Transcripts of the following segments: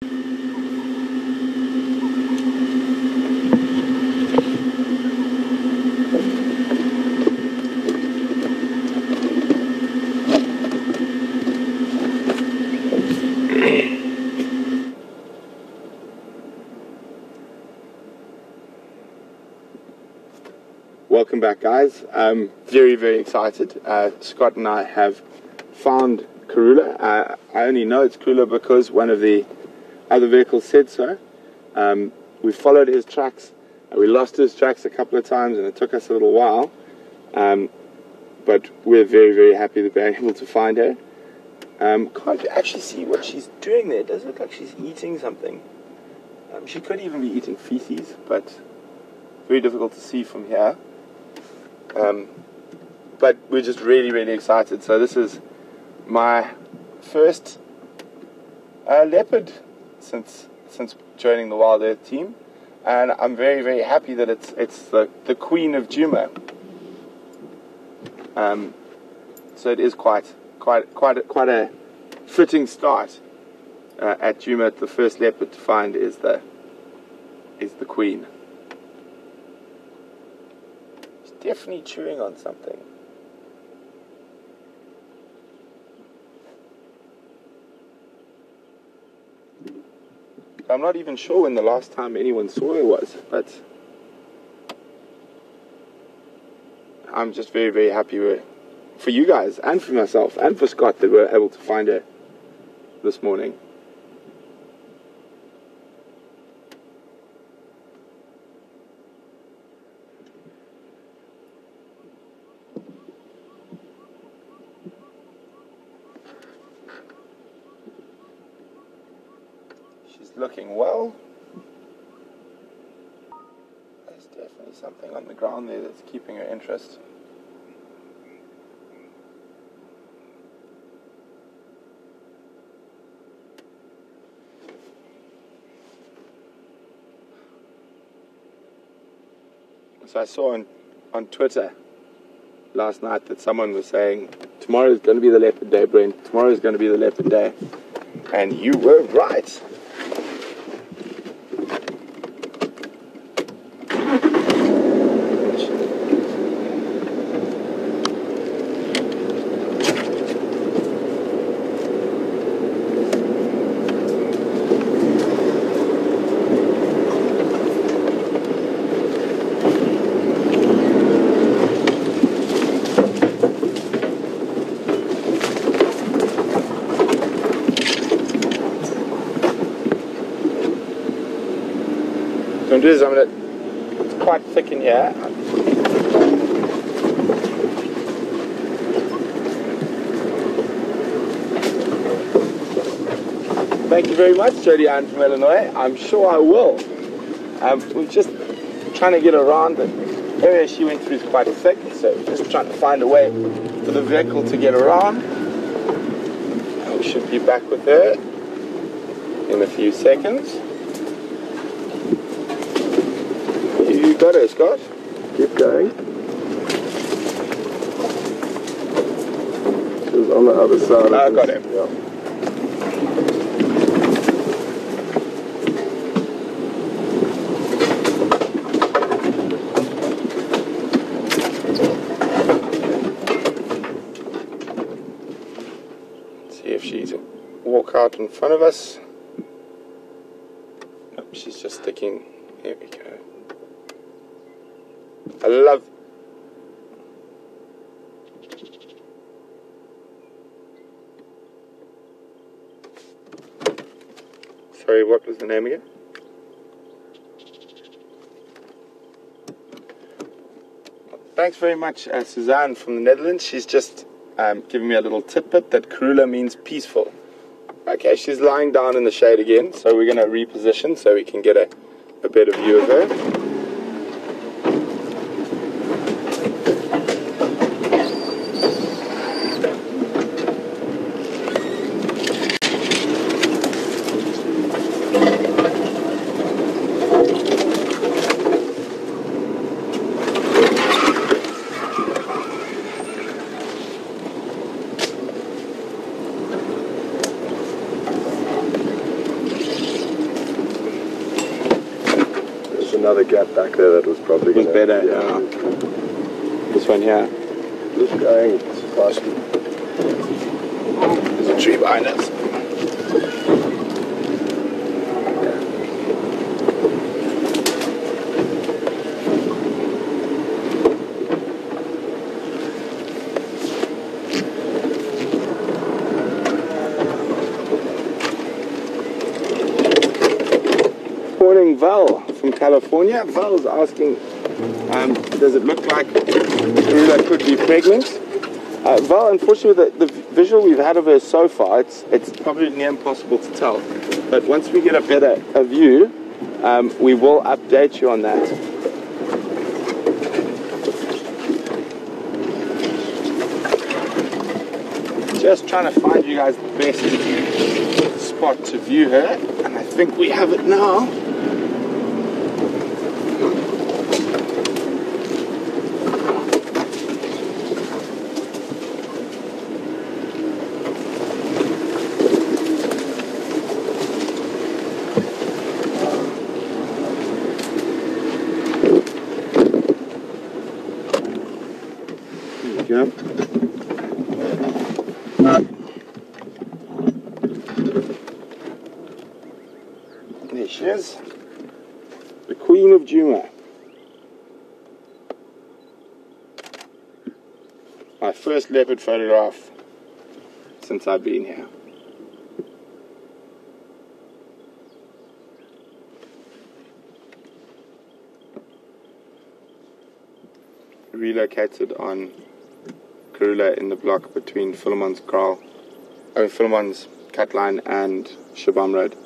Welcome back, guys. I'm very, very excited. Scott and I have found Karula. I only know it's Kula because one of the other vehicles said so. We followed his tracks. We lost his tracks a couple of times and it took us a little while. But we're very, very happy that we're able to find her. Can't actually see what she's doing there. It does look like she's eating something. She could even be eating feces, but very difficult to see from here. But we're just really, really excited. So this is my first leopard since joining the WildEarth team, and I'm very, very happy that it's the Queen of Djuma. So it is quite a fitting start at Juma. The first leopard to find is the Queen. Definitely chewing on something. I'm not even sure when the last time anyone saw her was, but I'm just very, very happy for you guys and for myself and for Scott that we're able to find her this morning. She's looking well. There's definitely something on the ground there that's keeping her interest. So I saw on Twitter last night that someone was saying, tomorrow is going to be the leopard day, Brent. Tomorrow is going to be the leopard day. And you were right. So I'm doing it's quite thick in here. Thank you very much, Jody Ann from Illinois. I'm sure I will. We're just trying to get around. The area she went through is quite thick, so we're just trying to find a way for the vehicle to get around. And we should be back with her in a few seconds. You got her, Scott. Keep going. She's on the other side. I got him. Yeah. See if she's walk out in front of us. Nope, she's just sticking. Here we go. I love. Sorry, what was the name again? Thanks very much, Suzanne from the Netherlands. She's just giving me a little tidbit that Karula means peaceful. Okay, she's lying down in the shade again, so we're going to reposition so we can get a better view of her. another gap back there that was probably was better. Yeah. This one here. Just going faster. There's a tree behind us. Morning, Val from California. Val's asking, does it look like Karula could be pregnant? Val, unfortunately, the visual we've had of her so far, it's probably near impossible to tell. But once we get a better view, we will update you on that. Just trying to find you guys the best spot to view her, and I think we have it now. Yep. There she is, the Queen of Djuma. My first leopard photograph since I've been here. Relocated on Karula in the block between Philemon's cut line and Shabam Road.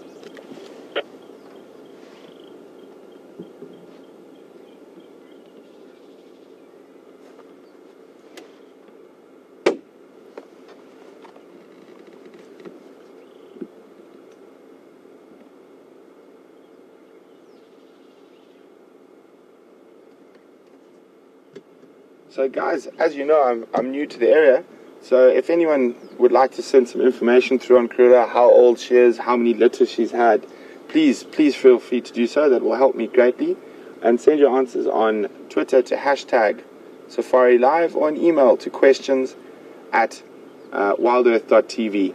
So guys, as you know, I'm new to the area, so if anyone would like to send some information through on Karula, how old she is, how many litters she's had, please feel free to do so. That will help me greatly. And send your answers on Twitter to #SafariLive or an email to questions@wildearth.tv.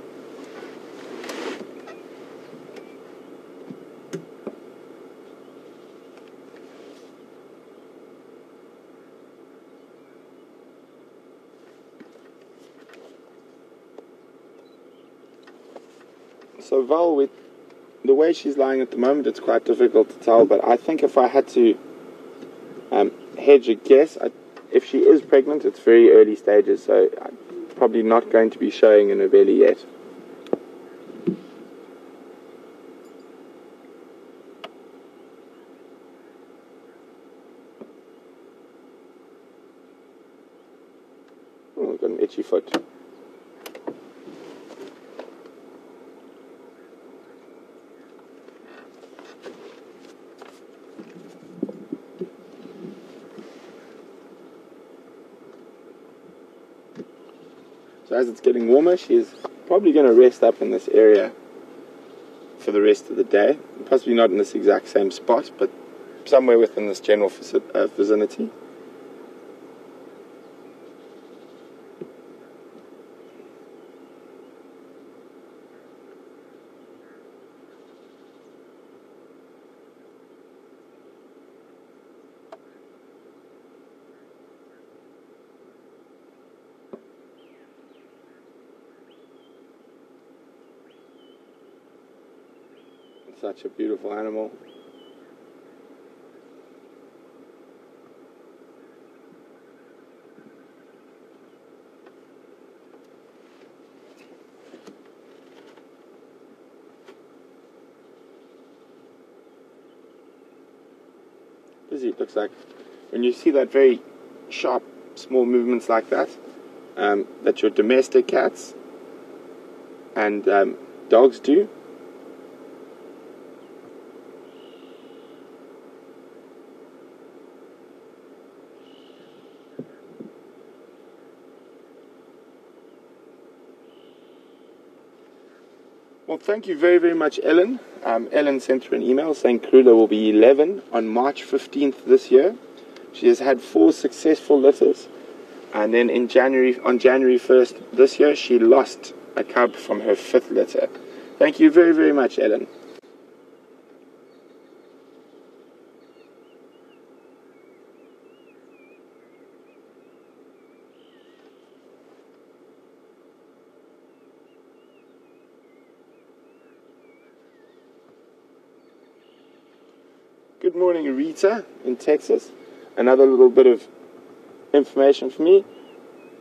So Val, with the way she's lying at the moment, it's quite difficult to tell, but I think if I had to hedge a guess, if she is pregnant, it's very early stages, so I'm probably not going to be showing in her belly yet. Oh, I've got an itchy foot. So as it's getting warmer, she's probably going to rest up in this area for the rest of the day. Possibly not in this exact same spot, but somewhere within this general vicinity. Such a beautiful animal. Busy, it looks like. When you see that very sharp, small movements like that, that your domestic cats and dogs do, well, thank you very, very much, Ellen. Ellen sent through an email saying Kula will be 11 on March 15th this year. She has had 4 successful litters, and then on January 1st this year, she lost a cub from her 5th litter. Thank you very, very much, Ellen. Good morning, Rita in Texas. Another little bit of information for me.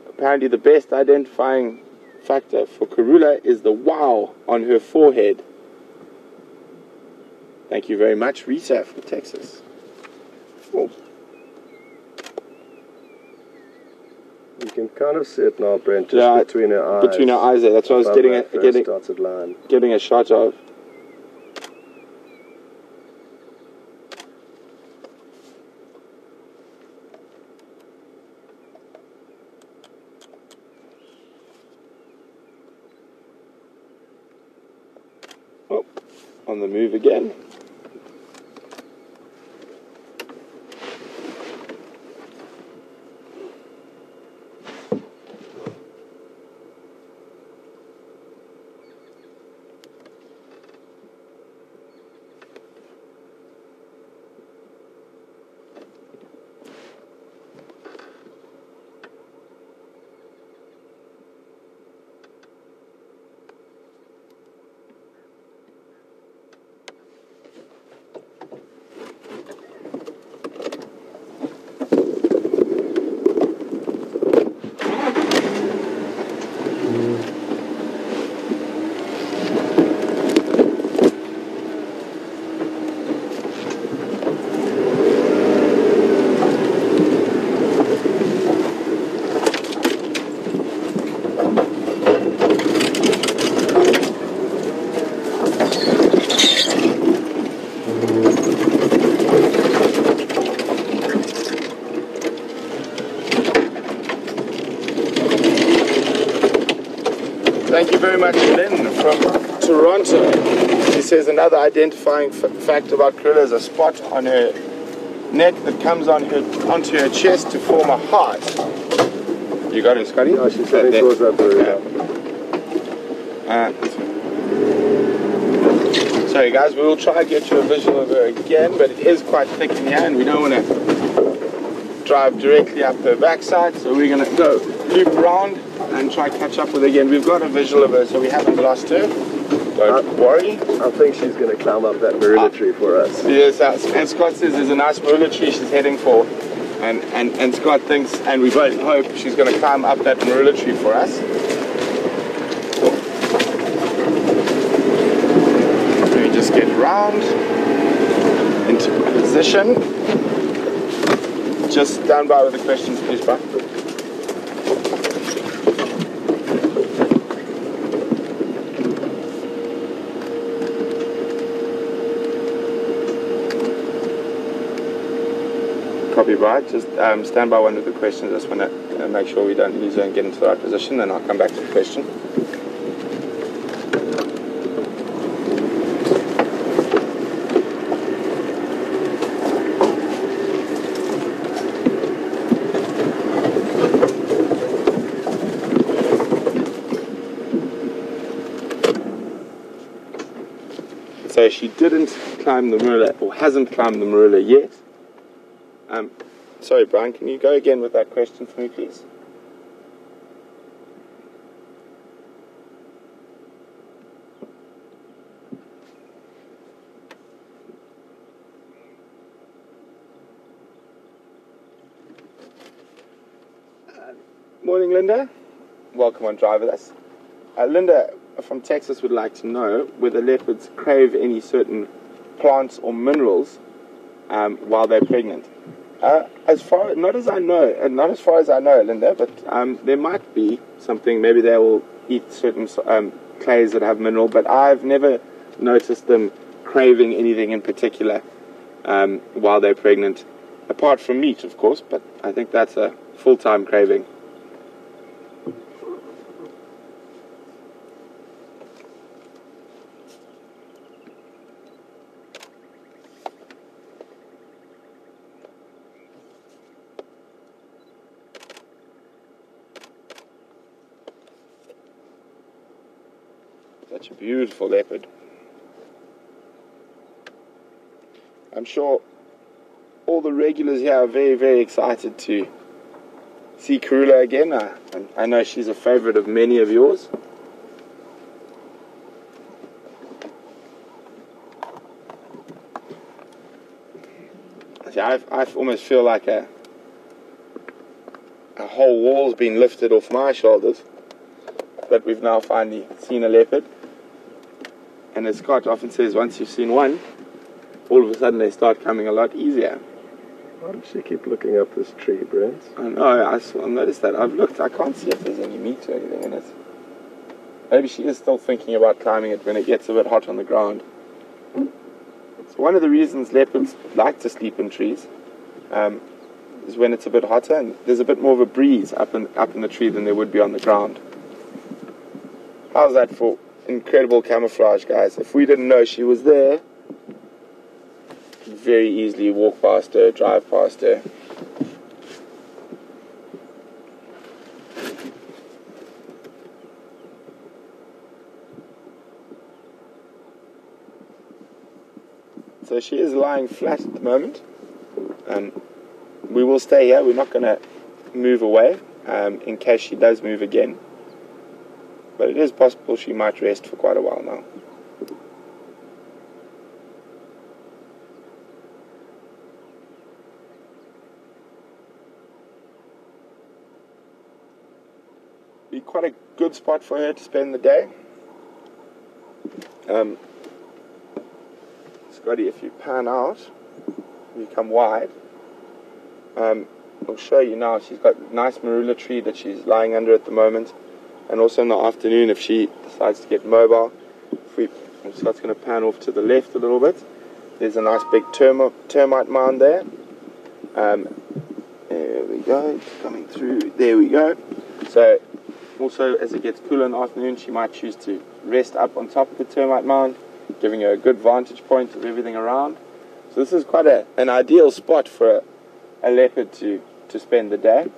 Apparently the best identifying factor for Karula is the wow on her forehead. Thank you very much, Rita from Texas. Oh. You can kind of see it now, Brent, just between her eyes. Between her eyes there. That's what I was getting a shot of. Oh, on the move again. Thank you very much, Lynn from Toronto. She says another identifying fact about Karula is a spot on her neck that comes on onto her chest to form a heart. You got it, Scotty? Yeah, she said it goes up there. Sorry guys, we will try and get you a visual of her again, but it is quite thick in here and we don't want to drive directly up her backside, so we're going to go loop around and try catch up with her again. We've got a visual of her, so we haven't lost her. Don't worry. I think she's going to climb up that marula tree for us. Yes, and Scott says there's a nice marula tree she's heading for, and Scott thinks, and we both hope, she's going to climb up that marula tree for us. Let me just get round into position. Just stand by with the questions, please, bro. Copy, right. Just stand by one of the questions. I just want to make sure we don't lose her and get into the right position, then I'll come back to the question. So she didn't climb the marula, or hasn't climbed the marula yet. Sorry, Brian, can you go again with that question for me, please? Morning, Linda. Welcome on Drive with us. Linda from Texas would like to know whether leopards crave any certain plants or minerals while they're pregnant. Not as far as I know, Linda, but there might be something. Maybe they will eat certain clays that have mineral, but I've never noticed them craving anything in particular while they're pregnant, apart from meat, of course, but I think that's a full-time craving. Such a beautiful leopard. I'm sure all the regulars here are very, very excited to see Karula again. I know she's a favorite of many of yours. I almost feel like a whole wall's been lifted off my shoulders, but we've now finally seen a leopard. And as Scott often says, once you've seen one, all of a sudden they start coming a lot easier. Why does she keep looking up this tree, Brent? I know, I've noticed that. I've looked, I can't see if there's any meat or anything in it. Maybe she is still thinking about climbing it when it gets a bit hot on the ground. So one of the reasons leopards like to sleep in trees is when it's a bit hotter and there's a bit more of a breeze up in the tree than there would be on the ground. How's that for incredible camouflage, guys? If we didn't know she was there, very easily walk past her, drive past her. So she is lying flat at the moment. We will stay here. We're not going to move away in case she does move again. But it is possible she might rest for quite a while now. Be quite a good spot for her to spend the day. Scotty, if you pan out, you come wide. I'll show you now. She's got a nice marula tree that she's lying under at the moment, and also in the afternoon if she decides to get mobile. Scott's going to pan off to the left a little bit. There's a nice big termite mound there. There we go. It's coming through. There we go. So also as it gets cooler in the afternoon, she might choose to rest up on top of the termite mound, giving her a good vantage point of everything around. So this is quite an ideal spot for a leopard to spend the day.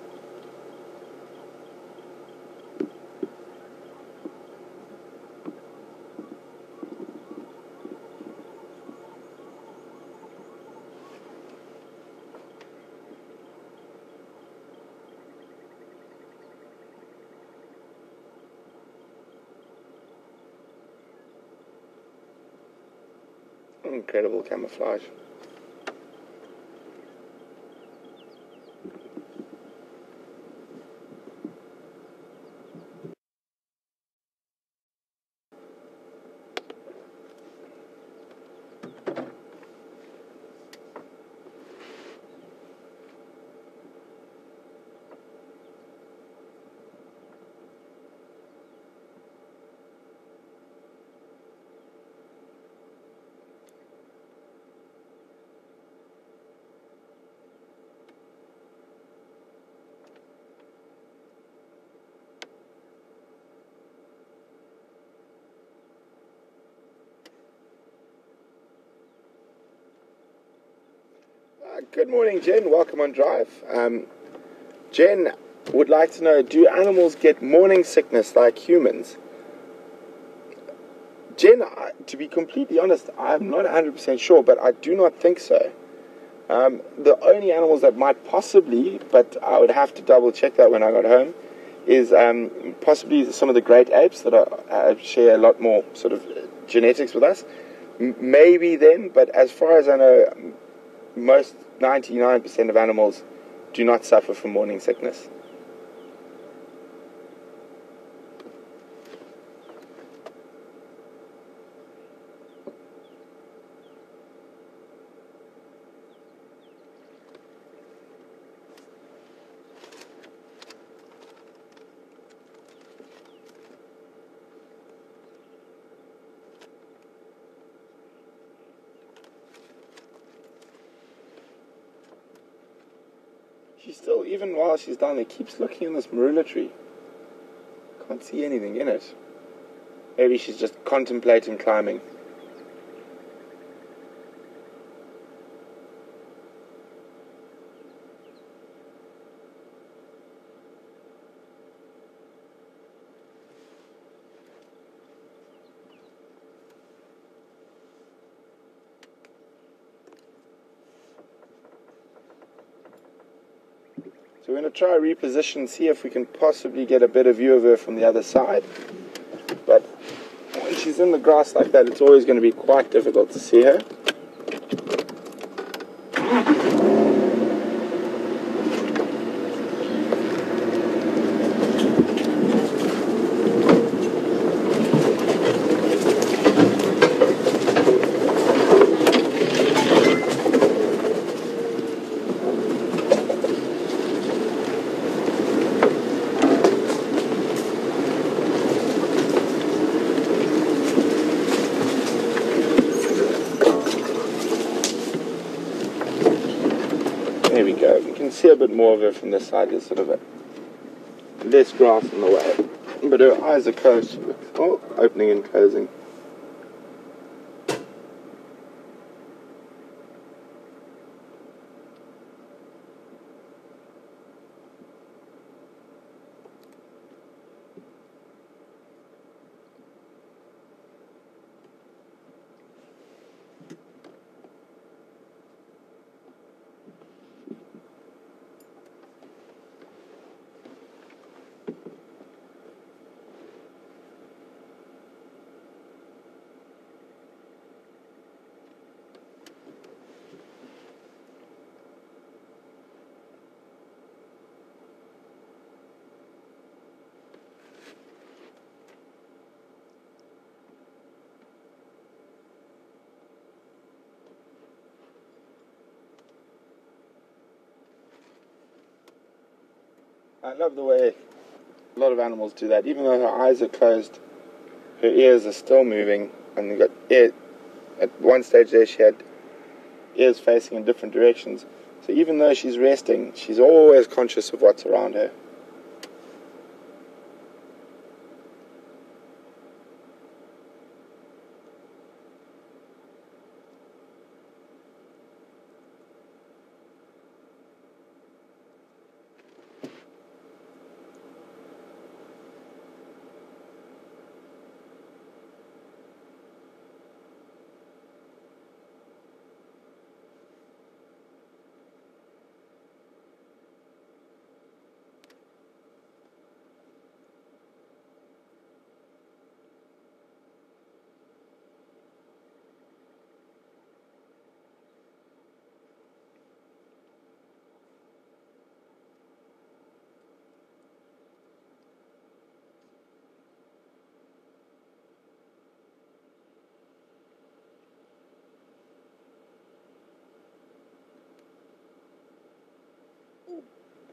Incredible camouflage. Good morning, Jen. Welcome on Drive. Jen would like to know, do animals get morning sickness like humans? Jen, to be completely honest, I'm not 100% sure, but I do not think so. The only animals that might possibly, but I would have to double check that when I got home, is possibly some of the great apes that share a lot more sort of genetics with us. Maybe then, but as far as I know, most 99% of animals do not suffer from morning sickness. She still, even while she's down there, keeps looking in this marula tree. Can't see anything in it. Maybe she's just contemplating climbing. So we're going to try reposition, see if we can possibly get a better view of her from the other side. But when she's in the grass like that, it's always going to be quite difficult to see her. There we go. You can see a bit more of her from this side. There's sort of a less grass in the way, but her eyes are closed. Oh, opening and closing. I love the way a lot of animals do that. Even though her eyes are closed, her ears are still moving, and you've got ear. At one stage there, she had ears facing in different directions. So even though she's resting, she's always conscious of what's around her.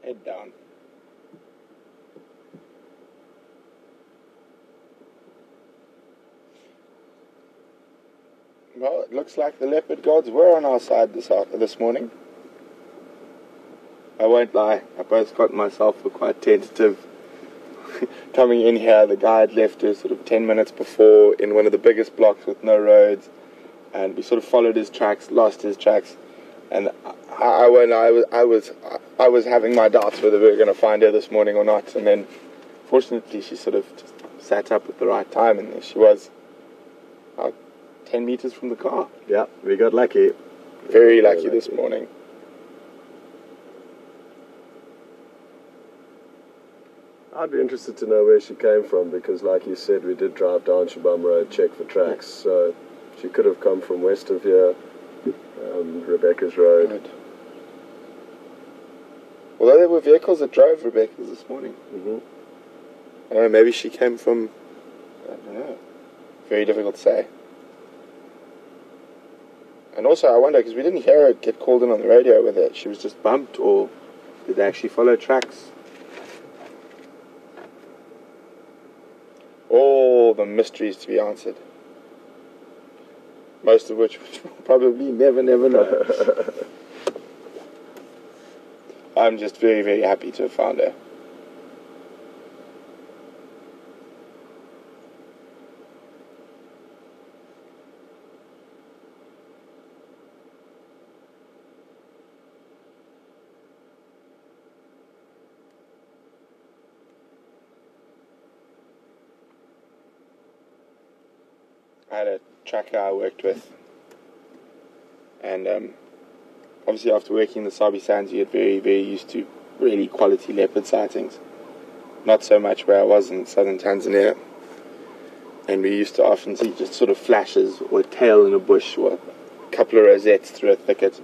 Head down. Well, it looks like the leopard gods were on our side this morning. I won't lie, I both Scott and myself were quite tentative coming in here. The guy had left us sort of 10 minutes before in one of the biggest blocks with no roads, and we sort of followed his tracks, lost his tracks, and I was having my doubts whether we were going to find her this morning or not. And then fortunately she sort of just sat up at the right time, and there she was, about 10 meters from the car. Yeah, we got lucky. Very lucky this morning. I'd be interested to know where she came from, because like you said, we did drive down Shabam Road, check for tracks, so she could have come from west of here, Rebecca's Road. Right. Although there were vehicles that drove Rebecca's this morning. Mm-hmm. I don't know, maybe she came from, I don't know, very difficult to say. And also I wonder, because we didn't hear her get called in on the radio, whether she was just bumped or did they actually follow tracks. All the mysteries to be answered. Most of which we'll probably never know. I'm just very, very happy to have found her. I had a tracker I worked with, and obviously after working in the Sabi Sands you get very, very used to really quality leopard sightings. Not so much where I was in southern Tanzania. And we used to often see just sort of flashes or a tail in a bush or a couple of rosettes through a thicket.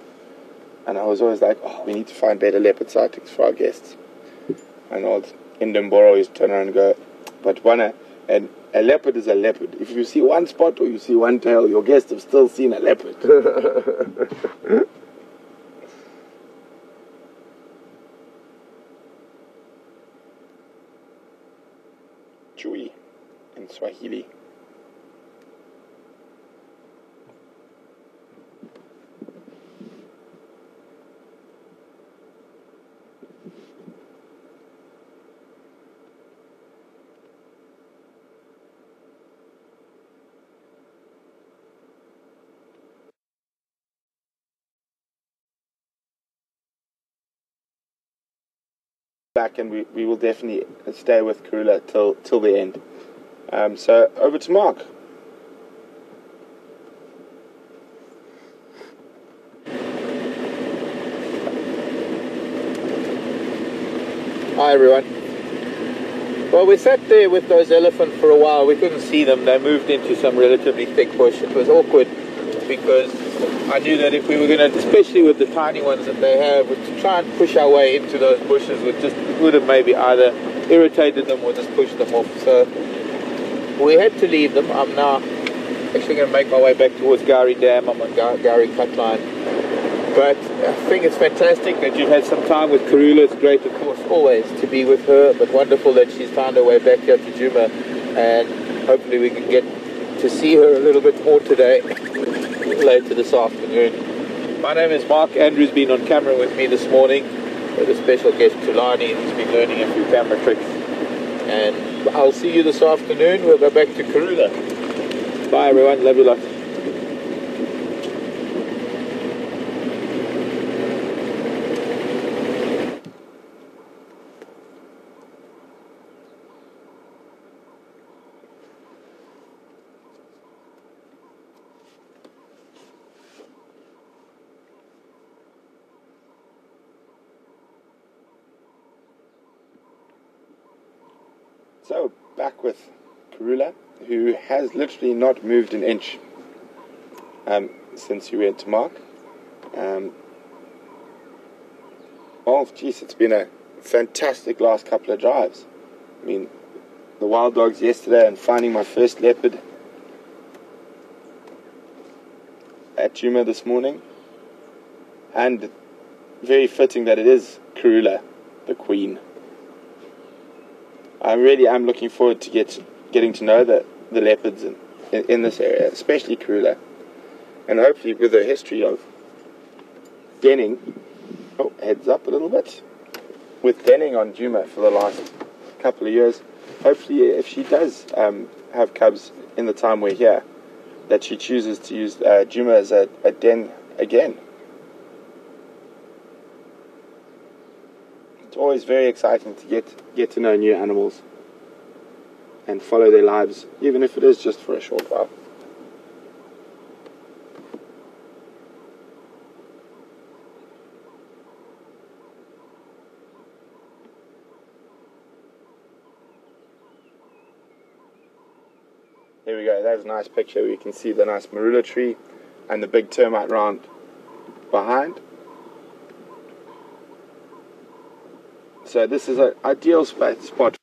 And I was always like, oh, we need to find better leopard sightings for our guests. And old Indemboro always turn around and go, but a leopard is a leopard. If you see one spot or you see one tail, your guests have still seen a leopard. Chui in Swahili. Back, and we will definitely stay with Karula till the end. So over to Mark. Hi everyone. Well, we sat there with those elephants for a while. We couldn't see them. They moved into some relatively thick bush. It was awkward because I knew that if we were going to, especially with the tiny ones that they have, to try and push our way into those bushes would have maybe either irritated them or just pushed them off. So we had to leave them. I'm now actually going to make my way back towards Gari Dam. I'm on Gari Cutline. But I think it's fantastic that you've had some time with Karula. It's great, of course, always to be with her, but wonderful that she's found her way back here to Juma, and hopefully we can get to see her a little bit more today, later this afternoon. My name is Mark. Andrew's been on camera with me this morning with a special guest, Tulani, who's been learning a few camera tricks. And I'll see you this afternoon. We'll go back to Karula. Bye everyone, love you lots. So, back with Karula, who has literally not moved an inch since we went to Mark. Well, geez, it's been a fantastic last couple of drives. I mean, the wild dogs yesterday and finding my first leopard at Juma this morning. And very fitting that it is Karula, the queen. I really am looking forward to getting to know the leopards in this area, especially Karula, and hopefully with a history of denning. Oh, heads up a little bit. With denning on Juma for the last couple of years, hopefully if she does have cubs in the time we're here, that she chooses to use Juma as a den again. It's always very exciting to get to know new animals and follow their lives, even if it is just for a short while. Here we go, there's a nice picture where you can see the nice marula tree and the big termite round behind. So this is an ideal spot